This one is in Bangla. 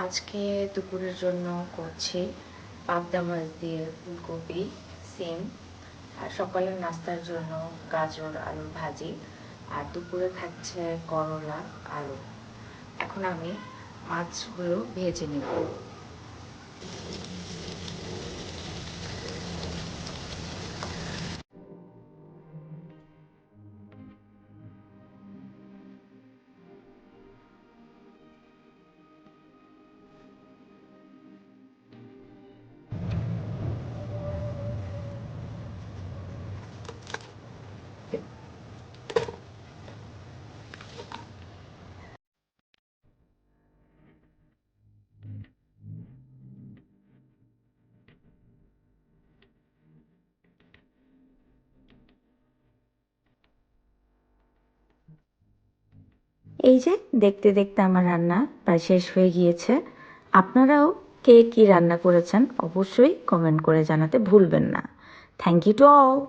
আজকে দুপুরের জন্য করছি পাবদা মাছ দিয়ে ফুলকপি, সিম। আর সকালের নাস্তার জন্য গাজর আলুর ভাজি। আর দুপুরে থাকছে করলা, আলু। এখন আমি মাছগুলো ভেজে নেব। এই যে দেখতে দেখতে আমার রান্না প্রায় শেষ হয়ে গিয়েছে। আপনারাও কে কী রান্না করেছেন অবশ্যই কমেন্ট করে জানাতে ভুলবেন না। Thank you to all.